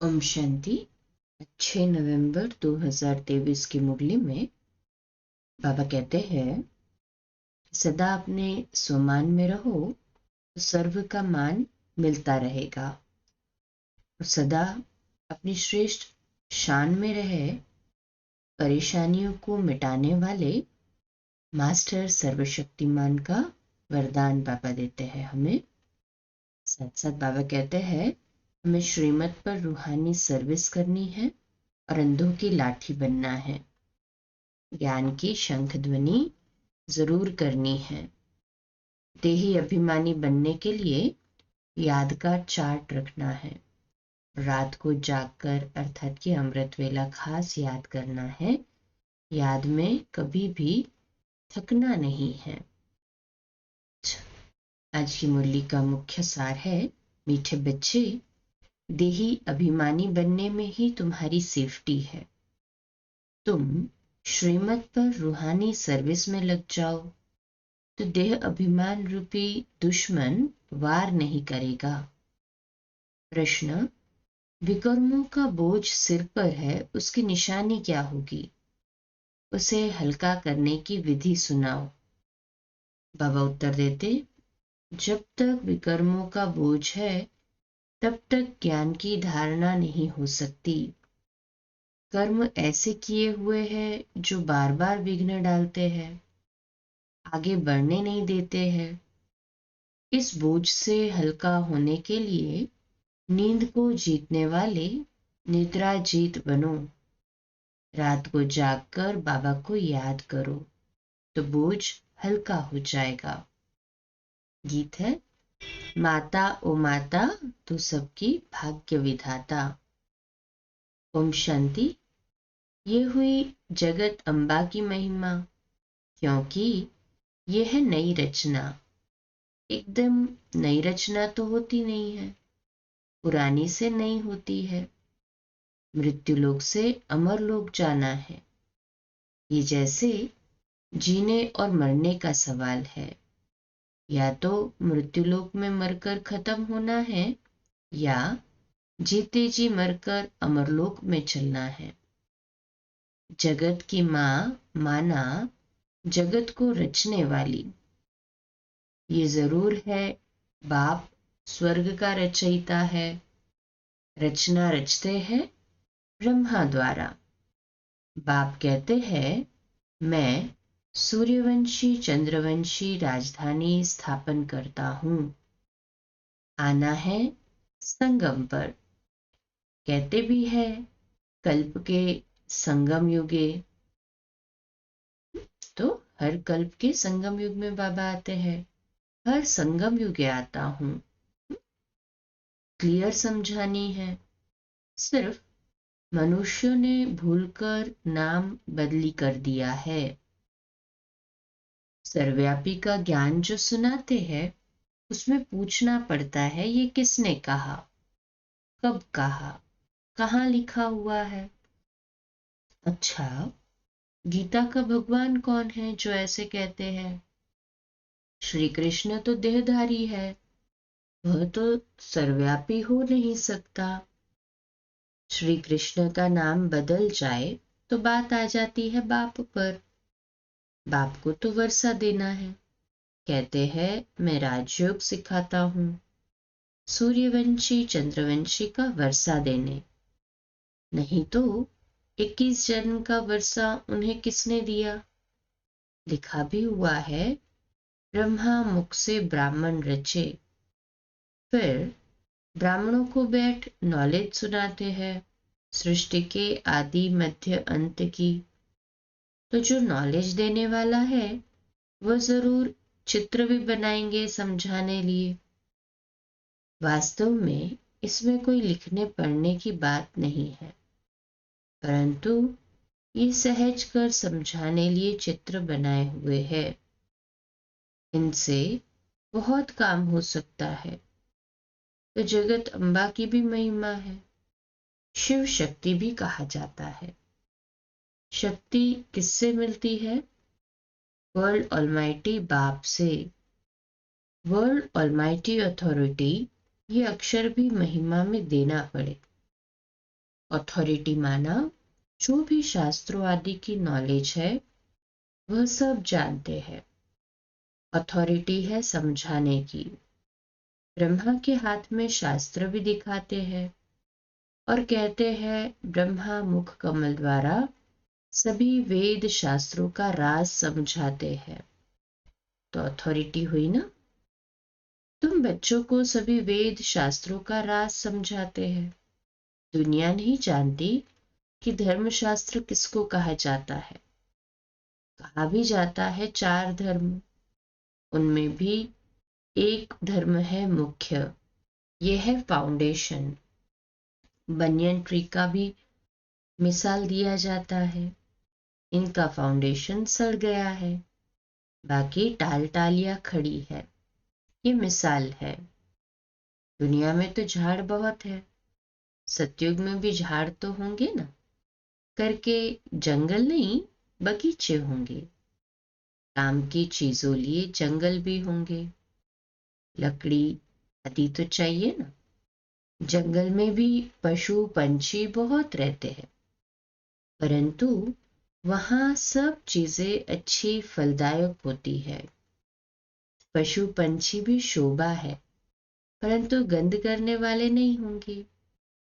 ओम शांति। 6 नवंबर 2023 की मुरली में बाबा कहते हैं, सदा अपने स्वमान में रहो तो सर्व का मान मिलता रहेगा। और सदा अपनी श्रेष्ठ शान में रहे, परेशानियों को मिटाने वाले मास्टर सर्वशक्तिमान का वरदान बाबा देते हैं हमें। साथ साथ बाबा कहते हैं, हमें श्रीमत पर रूहानी सर्विस करनी है और अंधों की लाठी बनना है। ज्ञान की शंख ध्वनि जरूर करनी है। देही अभिमानी बनने के लिए यादगार चार्ट रखना है। रात को जागकर अर्थात कि अमृत वेला खास याद करना है। याद में कभी भी थकना नहीं है। आज की मुरली का मुख्य सार है, मीठे बच्चे, देही अभिमानी बनने में ही तुम्हारी सेफ्टी है। तुम श्रीमत पर रूहानी सर्विस में लग जाओ तो देह अभिमान रूपी दुश्मन वार नहीं करेगा। प्रश्न, विकर्मों का बोझ सिर पर है, उसकी निशानी क्या होगी? उसे हल्का करने की विधि सुनाओ। बाबा उत्तर देते, जब तक विकर्मों का बोझ है तब तक ज्ञान की धारणा नहीं हो सकती। कर्म ऐसे किए हुए हैं जो बार बार विघ्न डालते हैं, आगे बढ़ने नहीं देते हैं। इस बोझ से हल्का होने के लिए नींद को जीतने वाले निद्रा जीत बनो। रात को जागकर बाबा को याद करो तो बोझ हल्का हो जाएगा। गीत है, माता ओ माता तू सबकी भाग्य विधाता। ओम शांति। ये हुई जगत अम्बा की महिमा, क्योंकि यह है नई रचना। एकदम नई रचना तो होती नहीं है, पुरानी से नई होती है। मृत्यु लोक से अमर लोक जाना है। ये जैसे जीने और मरने का सवाल है। या तो मृत्युलोक में मरकर खत्म होना है या जीते जी मरकर अमरलोक में चलना है। जगत की माँ माना जगत को रचने वाली। ये जरूर है, बाप स्वर्ग का रचयिता है। रचना रचते हैं ब्रह्मा द्वारा। बाप कहते हैं, मैं सूर्यवंशी चंद्रवंशी राजधानी स्थापन करता हूं। आना है संगम पर। कहते भी है, कल्प के संगम युगे। तो हर कल्प के संगम युग में बाबा आते हैं। हर संगम युगे आता हूं। क्लियर समझानी है। सिर्फ मनुष्यों ने भूलकर नाम बदली कर दिया है। सर्वव्यापी का ज्ञान जो सुनाते हैं, उसमें पूछना पड़ता है, ये किसने कहा, कब कहा, कहाँ लिखा हुआ है। अच्छा, गीता का भगवान कौन है जो ऐसे कहते हैं? श्री कृष्ण तो देहधारी है, वह तो सर्वव्यापी हो नहीं सकता। श्री कृष्ण का नाम बदल जाए तो बात आ जाती है बाप पर। बाप को तो वर्षा देना है। कहते हैं, मैं राजयोग सिखाता हूं, सूर्यवंशी चंद्रवंशी का वर्षा देने। नहीं तो 21 जन्म का वर्षा उन्हें किसने दिया? लिखा भी हुआ है, ब्रह्मा मुख से ब्राह्मण रचे। फिर ब्राह्मणों को बैठ नॉलेज सुनाते हैं सृष्टि के आदि मध्य अंत की। तो जो नॉलेज देने वाला है वह जरूर चित्र भी बनाएंगे समझाने लिए। वास्तव में इसमें कोई लिखने पढ़ने की बात नहीं है, परंतु ये सहज कर समझाने लिए चित्र बनाए हुए हैं। इनसे बहुत काम हो सकता है। तो जगत अम्बा की भी महिमा है। शिव शक्ति भी कहा जाता है। शक्ति किससे मिलती है? वर्ल्ड ऑलमाइटी बाप से। वर्ल्ड ऑलमाइटी अथॉरिटी, ये अक्षर भी महिमा में देना पड़े। अथॉरिटी माना जो भी शास्त्रों आदि की नॉलेज है वह सब जानते हैं। अथॉरिटी है समझाने की। ब्रह्मा के हाथ में शास्त्र भी दिखाते हैं और कहते हैं ब्रह्मा मुख कमल द्वारा सभी वेद शास्त्रों का राज समझाते हैं। तो अथॉरिटी हुई ना। तुम बच्चों को सभी वेद शास्त्रों का राज समझाते हैं। दुनिया नहीं जानती कि धर्मशास्त्र किसको कहा जाता है। कहा भी जाता है 4 धर्म, उनमें भी एक धर्म है मुख्य, यह है फाउंडेशन। बनियन ट्री का भी मिसाल दिया जाता है। इनका फाउंडेशन सड़ गया है, बाकी टाल टालियां खड़ी है। ये मिसाल है। दुनिया में तो झाड़ बहुत है, सतयुग में भी झाड़ तो होंगे ना, करके जंगल नहीं बगीचे होंगे। काम की चीजों लिए जंगल भी होंगे, लकड़ी आदि तो चाहिए ना। जंगल में भी पशु पंछी बहुत रहते हैं, परंतु वहां सब चीजें अच्छी फलदायक होती है। पशु पंछी भी शोभा है, परंतु गंध करने वाले नहीं होंगे।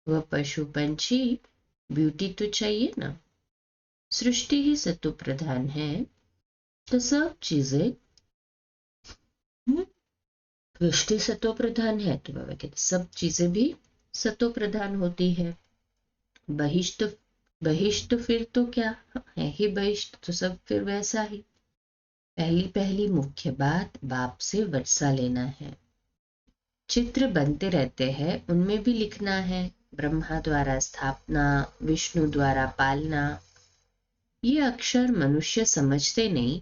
वह पशु पंछी ब्यूटी तो चाहिए ना। सृष्टि ही सत्व प्रधान है, तो सब चीजें सृष्टि सत्व प्रधान है तो बाबा कहते सब चीजें भी सत्व प्रधान होती है। बहिष्ठ बहिष्ठ फिर तो क्या है ही, बहिष्ठ तो सब फिर वैसा ही। पहली पहली मुख्य बात बाप से वर्षा लेना है। चित्र बनते रहते हैं, उनमें भी लिखना है ब्रह्मा द्वारा स्थापना, विष्णु द्वारा पालना। ये अक्षर मनुष्य समझते नहीं,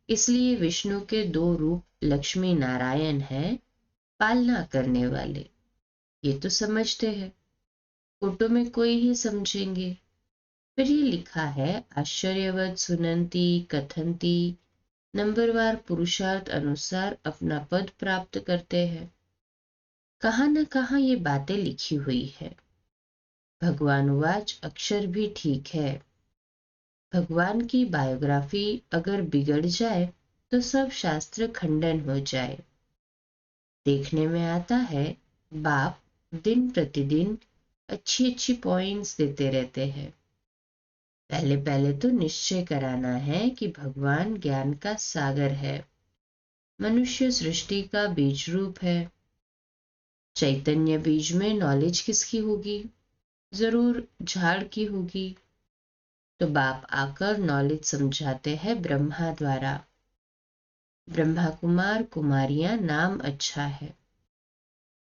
इसलिए विष्णु के 2 रूप लक्ष्मी नारायण है, पालना करने वाले। ये तो समझते हैं, फोटो में कोई ही समझेंगे। फिर ये लिखा है आश्चर्यवत सुनंती कथंती, नंबरवार पुरुषार्थ अनुसार अपना पद प्राप्त करते हैं। कहाँ न कहाँ ये बातें लिखी हुई है। भगवानुवाच अक्षर भी ठीक है। भगवान की बायोग्राफी अगर बिगड़ जाए तो सब शास्त्र खंडन हो जाए। देखने में आता है बाप दिन प्रतिदिन अच्छी अच्छी पॉइंट्स देते रहते हैं। पहले पहले तो निश्चय कराना है कि भगवान ज्ञान का सागर है, मनुष्य सृष्टि का बीज रूप है। चैतन्य बीज में नॉलेज किसकी होगी? जरूर झाड़ की होगी। तो बाप आकर नॉलेज समझाते हैं ब्रह्मा द्वारा। ब्रह्मा कुमार कुमारियां नाम अच्छा है।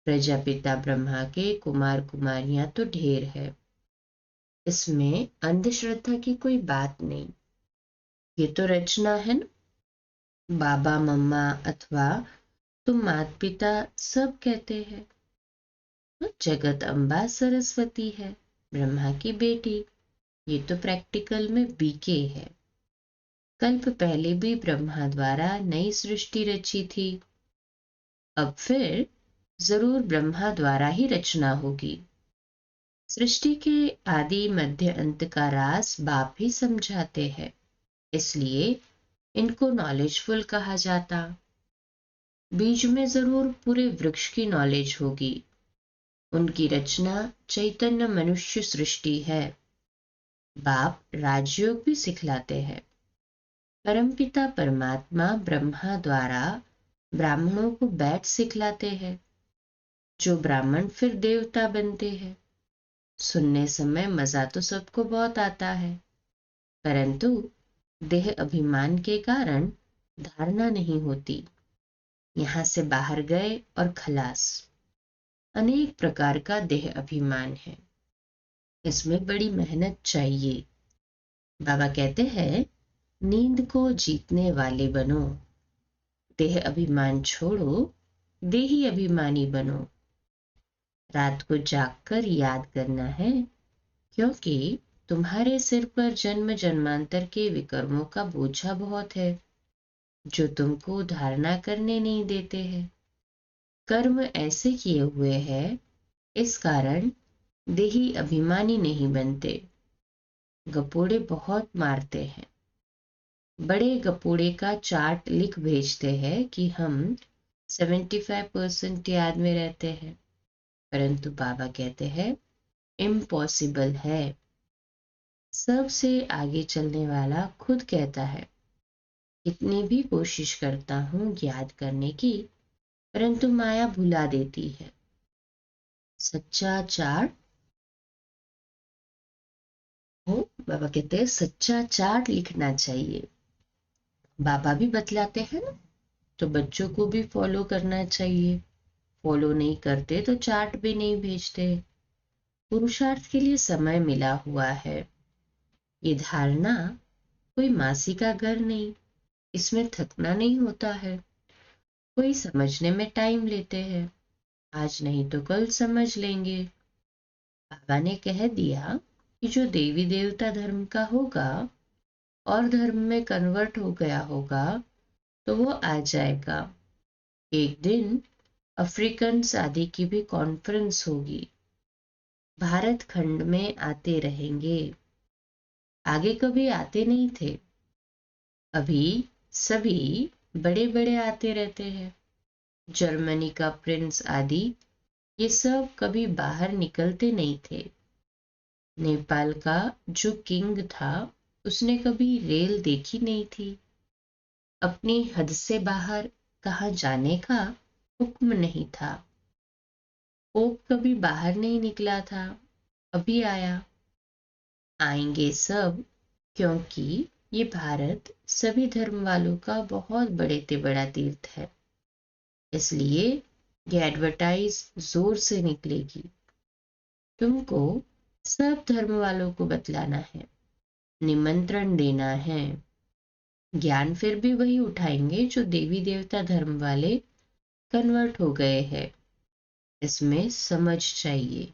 प्रजापिता ब्रह्मा के कुमार कुमारियां तो ढेर है, इसमें अंधश्रद्धा की कोई बात नहीं। ये तो रचना है ना। बाबा मम्मा अथवा तुम माता पिता सब कहते हैं। जगत अम्बा सरस्वती है, ब्रह्मा की बेटी। ये तो प्रैक्टिकल में बीके है। कल्प पहले भी ब्रह्मा द्वारा नई सृष्टि रची थी, अब फिर जरूर ब्रह्मा द्वारा ही रचना होगी। सृष्टि के आदि मध्य अंत का राज बाप ही समझाते हैं, इसलिए इनको नॉलेजफुल कहा जाता। बीज में जरूर पूरे वृक्ष की नॉलेज होगी। उनकी रचना चैतन्य मनुष्य सृष्टि है। बाप राजयोग भी सिखलाते हैं। परमपिता परमात्मा ब्रह्मा द्वारा ब्राह्मणों को बैठ सिखलाते हैं, जो ब्राह्मण फिर देवता बनते हैं। सुनने समय मजा तो सबको बहुत आता है, परंतु देह अभिमान के कारण धारणा नहीं होती। यहां से बाहर गए और खलास। अनेक प्रकार का देह अभिमान है, इसमें बड़ी मेहनत चाहिए। बाबा कहते हैं नींद को जीतने वाले बनो, देह अभिमान छोड़ो, देही अभिमानी बनो। रात को जागकर याद करना है, क्योंकि तुम्हारे सिर पर जन्म जन्मांतर के विकर्मों का बोझा बहुत है, जो तुमको धारणा करने नहीं देते हैं। कर्म ऐसे किए हुए हैं, इस कारण देही अभिमानी नहीं बनते। गपोड़े बहुत मारते हैं। बड़े गपोड़े का चार्ट लिख भेजते हैं कि हम 75% याद में रहते हैं, परंतु बाबा कहते हैं इम्पॉसिबल है। सबसे आगे चलने वाला खुद कहता है, कितनी भी कोशिश करता हूं याद करने की, परंतु माया भुला देती है। सच्चा चार्ट हो, बाबा कहते हैं सच्चा चार्ट लिखना चाहिए। बाबा भी बतलाते हैं ना, तो बच्चों को भी फॉलो करना चाहिए। फॉलो नहीं करते तो चार्ट भी नहीं भेजते। पुरुषार्थ के लिए समय मिला हुआ है। ये धारणा कोई मासी का घर नहीं, इसमें थकना नहीं होता है। कोई समझने में टाइम लेते हैं, आज नहीं तो कल समझ लेंगे। बाबा ने कह दिया कि जो देवी देवता धर्म का होगा और धर्म में कन्वर्ट हो गया होगा तो वो आ जाएगा। एक दिन अफ्रीकन शादी की भी कॉन्फ्रेंस होगी। भारत खंड में आते रहेंगे। आगे कभी आते नहीं थे, अभी सभी बड़े बड़े आते रहते हैं। जर्मनी का प्रिंस आदि ये सब कभी बाहर निकलते नहीं थे। नेपाल का जो किंग था उसने कभी रेल देखी नहीं थी। अपनी हद से बाहर कहाँ जाने का हुक्म नहीं था। पोप कभी बाहर नहीं निकला था, अभी आया। आएंगे सब, क्योंकि ये भारत सभी धर्म वालों का बहुत बड़े से बड़ा तीर्थ है। इसलिए ये एडवर्टाइज जोर से निकलेगी। तुमको सब धर्म वालों को बतलाना है, निमंत्रण देना है। ज्ञान फिर भी वही उठाएंगे जो देवी देवता धर्म वाले कन्वर्ट हो गए हैं। इसमें समझ चाहिए।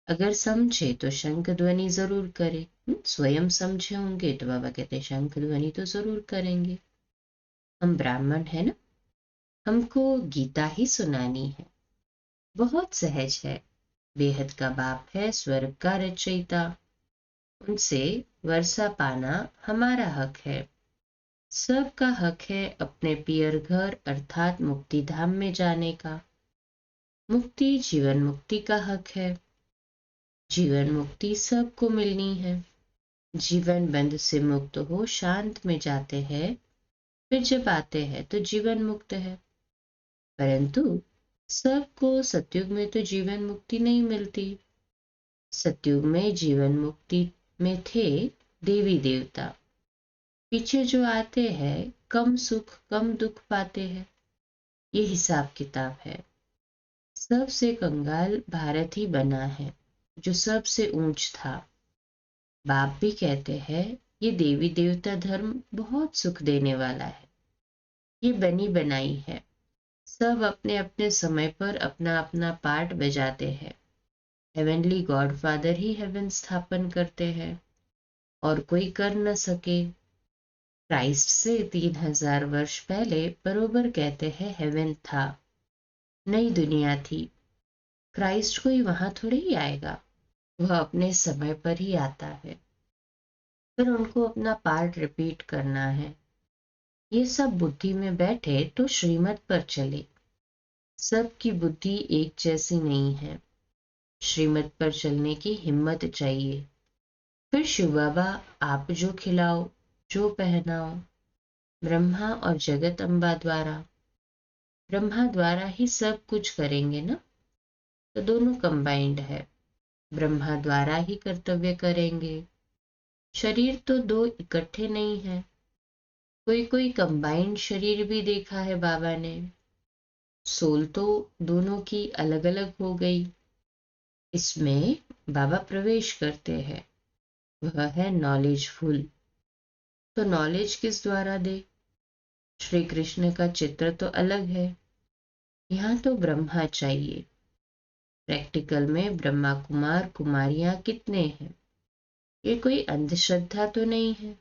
अगर समझे तो शंख ध्वनि जरूर करे। स्वयं समझे होंगे तो बाबा कहते शंख ध्वनि तो जरूर करेंगे। हम ब्राह्मण है ना, हमको गीता ही सुनानी है। बहुत सहज है। बेहद का बाप है स्वर्ग का रचयिता, उनसे वर्षा पाना हमारा हक है। सबका हक है अपने पियर घर अर्थात मुक्ति धाम में जाने का। मुक्ति जीवन मुक्ति का हक है। जीवन मुक्ति सबको मिलनी है। जीवन बंध से मुक्त हो शांत में जाते हैं, फिर जब आते हैं तो जीवन मुक्त है। परंतु सबको सतयुग में तो जीवन मुक्ति नहीं मिलती। सतयुग में जीवन मुक्ति में थे देवी देवता। पीछे जो आते हैं कम सुख कम दुख पाते हैं। ये हिसाब किताब है। सबसे कंगाल भारत ही बना है जो सबसे ऊंच था। बाप भी कहते हैं ये देवी देवता धर्म बहुत सुख देने वाला है। ये बनी बनाई है। सब अपने अपने समय पर अपना अपना पार्ट बजाते हैं। हेवनली गॉडफादर ही हेवन स्थापन करते हैं और कोई कर न सके। क्राइस्ट से 3000 वर्ष पहले बरोबर कहते हैं हेवन था, नई दुनिया थी। क्राइस्ट कोई वहां थोड़े ही आएगा, वह अपने समय पर ही आता है। फिर उनको अपना पार्ट रिपीट करना है। ये सब बुद्धि में बैठे तो श्रीमत पर चले। सबकी बुद्धि एक जैसी नहीं है। श्रीमत पर चलने की हिम्मत चाहिए। फिर शिव बाबा आप जो खिलाओ जो पहनाओ, ब्रह्मा और जगत अम्बा द्वारा। ब्रह्मा द्वारा ही सब कुछ करेंगे ना, तो दोनों कंबाइंड है। ब्रह्मा द्वारा ही कर्तव्य करेंगे। शरीर तो दो इकट्ठे नहीं है। कोई कोई कंबाइंड शरीर भी देखा है बाबा ने। सोल तो दोनों की अलग अलग हो गई। इसमें बाबा प्रवेश करते हैं, वह है नॉलेजफुल। तो नॉलेज किस द्वारा दे? श्री कृष्ण का चित्र तो अलग है, यहाँ तो ब्रह्मा चाहिए। प्रैक्टिकल में ब्रह्मा कुमार कुमारियां कितने हैं? ये कोई अंधश्रद्धा तो नहीं है।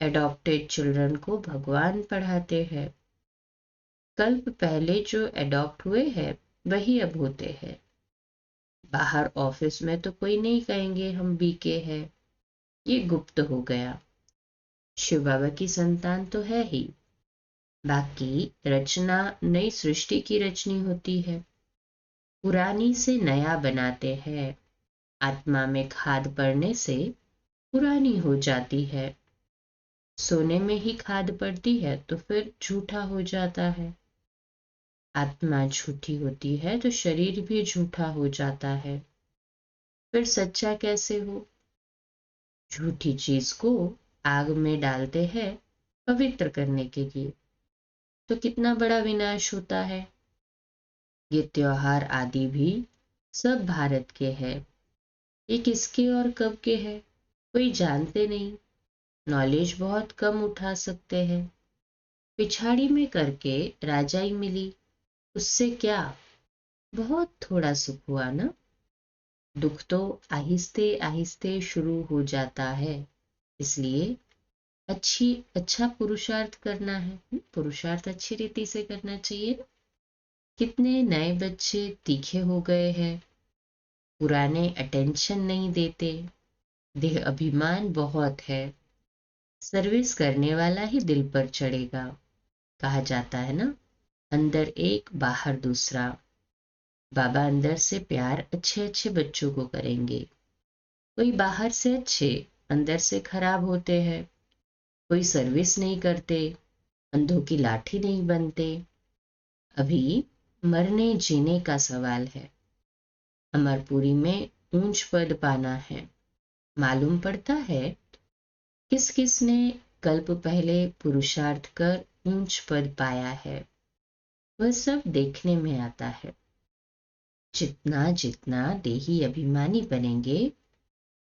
एडॉप्टेड चिल्ड्रन को भगवान पढ़ाते हैं। कल्प पहले जो एडॉप्ट हुए हैं वही अब होते हैं। बाहर ऑफिस में तो कोई नहीं कहेंगे हम बीके है, ये गुप्त हो गया। शिव बाबा की संतान तो है ही, बाकी रचना नई सृष्टि की रचनी होती है, पुरानी से नया बनाते हैं। आत्मा में खाद पड़ने से पुरानी हो जाती है। सोने में ही खाद पड़ती है तो फिर झूठा हो जाता है। आत्मा झूठी होती है तो शरीर भी झूठा हो जाता है। फिर सच्चा कैसे हो? झूठी चीज को आग में डालते हैं पवित्र करने के लिए, तो कितना बड़ा विनाश होता है। ये त्योहार आदि भी सब भारत के हैं। ये किसके और कब के हैं कोई जानते नहीं। नॉलेज बहुत कम उठा सकते हैं। पिछाड़ी में करके राजाई मिली, उससे क्या, बहुत थोड़ा सुख हुआ ना। दुख तो आहिस्ते आहिस्ते शुरू हो जाता है, इसलिए अच्छा पुरुषार्थ करना है। पुरुषार्थ अच्छी रीति से करना चाहिए। कितने नए बच्चे तीखे हो गए हैं, पुराने अटेंशन नहीं देते। देह अभिमान बहुत है, सर्विस करने वाला ही दिल पर चढ़ेगा। कहा जाता है ना, अंदर एक बाहर दूसरा। बाबा अंदर से प्यार अच्छे अच्छे बच्चों को करेंगे। कोई बाहर से अच्छे अंदर से खराब होते हैं। कोई सर्विस नहीं करते, अंधों की लाठी नहीं बनते। अभी मरने जीने का सवाल है। अमरपुरी में ऊंच पद पाना है। मालूम पड़ता है किस किस ने कल्प पहले पुरुषार्थ कर ऊंच पद पाया है, वह सब देखने में आता है। जितना जितना देही अभिमानी बनेंगे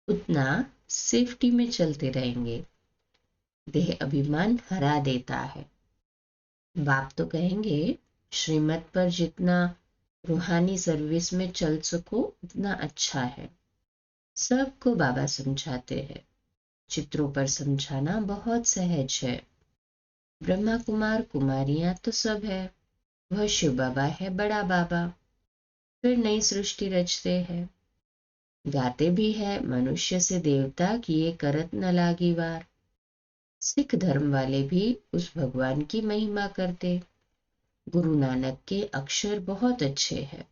उतना सेफ्टी में चलते रहेंगे। देह अभिमान हरा देता है। बाप तो कहेंगे श्रीमत पर जितना रूहानी सर्विस में चल सको उतना अच्छा है। सबको बाबा समझाते हैं। चित्रों पर समझाना बहुत सहज है। ब्रह्मा कुमार कुमारियां तो सब है, वह शिव बाबा है बड़ा बाबा। फिर नई सृष्टि रचते हैं। गाते भी है मनुष्य से देवता किए करत न लागी वार। सिख धर्म वाले भी उस भगवान की महिमा करते। गुरु नानक के अक्षर बहुत अच्छे हैं।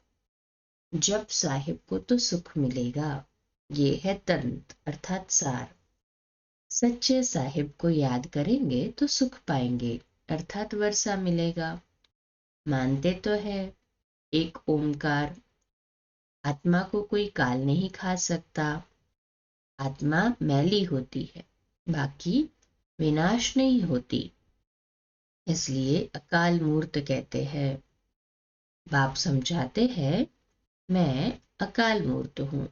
जब साहिब को तो सुख मिलेगा, ये है तंत्र अर्थात सार। सच्चे साहिब को याद करेंगे तो सुख पाएंगे अर्थात वर्षा मिलेगा। मानते तो है एक ओमकार। आत्मा को कोई काल नहीं खा सकता। आत्मा मैली होती है, बाकी विनाश नहीं होती, इसलिए अकाल मूर्त कहते हैं। बाप समझाते हैं मैं अकाल मूर्त हूं।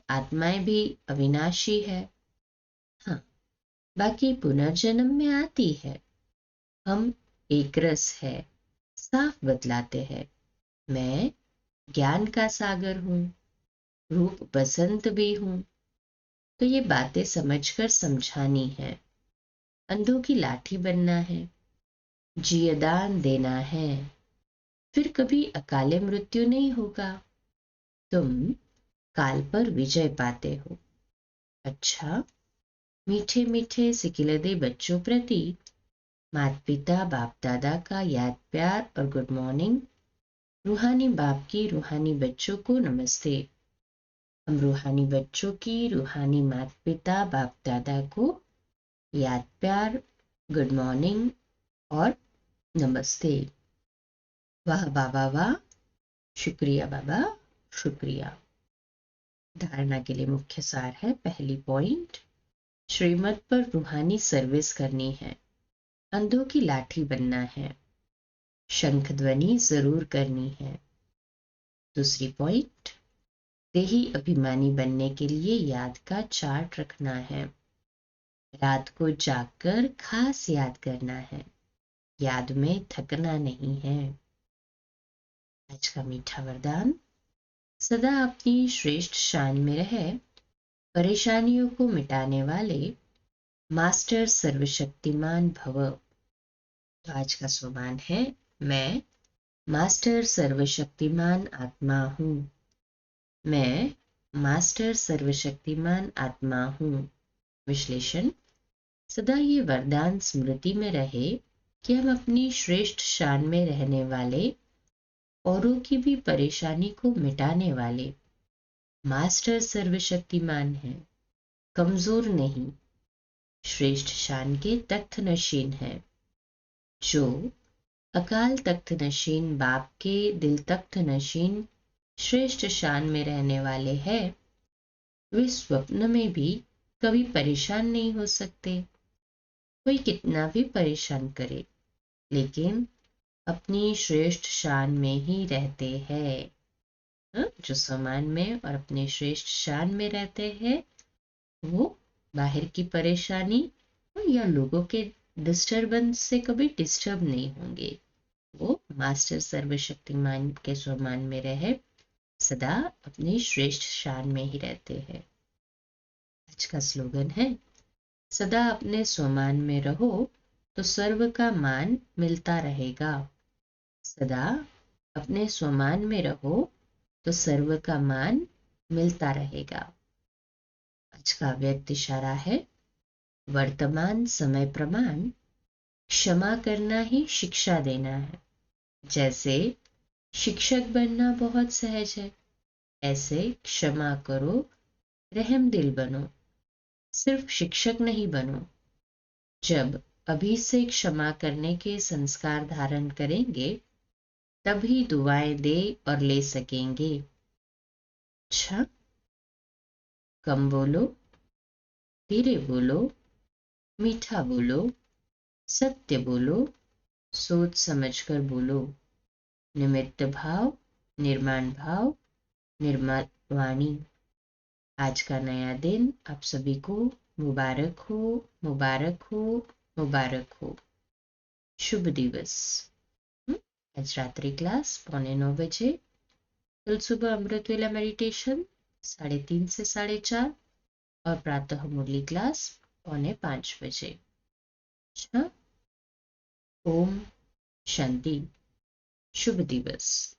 आत्माएं भी अविनाशी है। हाँ, बाकी पुनर्जन्म में आती है। हम एक रस है, साफ बतलाते हैं। मैं ज्ञान का सागर हूं, रूप बसंत भी हूं। तो ये बातें समझकर समझानी है। अंधों की लाठी बनना है, जियदान देना है। फिर कभी अकाले मृत्यु नहीं होगा। तुम काल पर विजय पाते हो। अच्छा, मीठे मीठे सिकिलदे बच्चों प्रति माता पिता बाप दादा का याद प्यार और गुड मॉर्निंग। रूहानी बाप की रूहानी बच्चों को नमस्ते। हम रूहानी बच्चों की रूहानी माता पिता बाप दादा को याद प्यार, गुड मॉर्निंग और नमस्ते। वाह बाबा वाह, शुक्रिया बाबा शुक्रिया। धारणा के लिए मुख्य सार है। पहली पॉइंट, श्रीमत पर रूहानी सर्विस करनी है, अंधों की लाठी बनना है, शंख ध्वनि जरूर करनी है। दूसरी पॉइंट, देही अभिमानी बनने के लिए याद का चार्ट रखना है। रात को जागकर खास याद करना है, याद में थकना नहीं है। आज का मीठा वरदान, सदा अपनी श्रेष्ठ शान में रहे, परेशानियों को मिटाने वाले मास्टर सर्वशक्तिमान भव। तो आज का स्वमान है, मैं मास्टर सर्वशक्तिमान आत्मा हूं। मैं मास्टर सर्वशक्तिमान आत्मा हूँ। विश्लेषण: सदा ये वरदान स्मृति में रहे कि हम अपनी श्रेष्ठ शान में रहने वाले, औरों की भी परेशानी को मिटाने वाले मास्टर सर्वशक्तिमान हैं, कमजोर नहीं, श्रेष्ठ शान के तख्त नशीन हैं। जो अकाल तख्त नशीन बाप के दिल तख्त नशीन श्रेष्ठ शान में रहने वाले हैं, वे स्वप्न में भी कभी परेशान नहीं हो सकते। कोई कितना भी परेशान करे, लेकिन अपनी श्रेष्ठ शान में ही रहते हैं। जो समान में और अपने श्रेष्ठ शान में रहते हैं, वो बाहर की परेशानी या लोगों के डिस्टरबेंस से कभी डिस्टर्ब नहीं होंगे। वो मास्टर सर्वशक्तिमान के समान में रहे, सदा अपनी श्रेष्ठ शान में ही रहते हैं। आज का स्लोगन है, सदा अपने स्वमान में रहो तो सर्व का मान मिलता रहेगा। सदा अपने स्वमान में रहो तो सर्व का मान मिलता रहेगा। आज का व्यक्त इशारा है, वर्तमान समय प्रमाण क्षमा करना ही शिक्षा देना है। जैसे शिक्षक बनना बहुत सहज है, ऐसे क्षमा करो, रहम दिल बनो। सिर्फ शिक्षक नहीं बनो। जब अभी से क्षमा करने के संस्कार धारण करेंगे, तभी दुआएं दे और ले सकेंगे। अच्छा, कम बोलो, धीरे बोलो, मीठा बोलो, सत्य बोलो, सोच समझकर बोलो। निमित्त भाव, निर्माण भाव, निर्मल वाणी। आज का नया दिन आप सभी को मुबारक हो, मुबारक हो, मुबारक हो। शुभ दिवस। आज रात्रि क्लास 9:15 बजे, कल सुबह अमृत वेला मेडिटेशन 3:30 से 4:30 और प्रातः मुरली क्लास 4:45 बजे। अच्छा, ओम शांति। शुभ दिवस।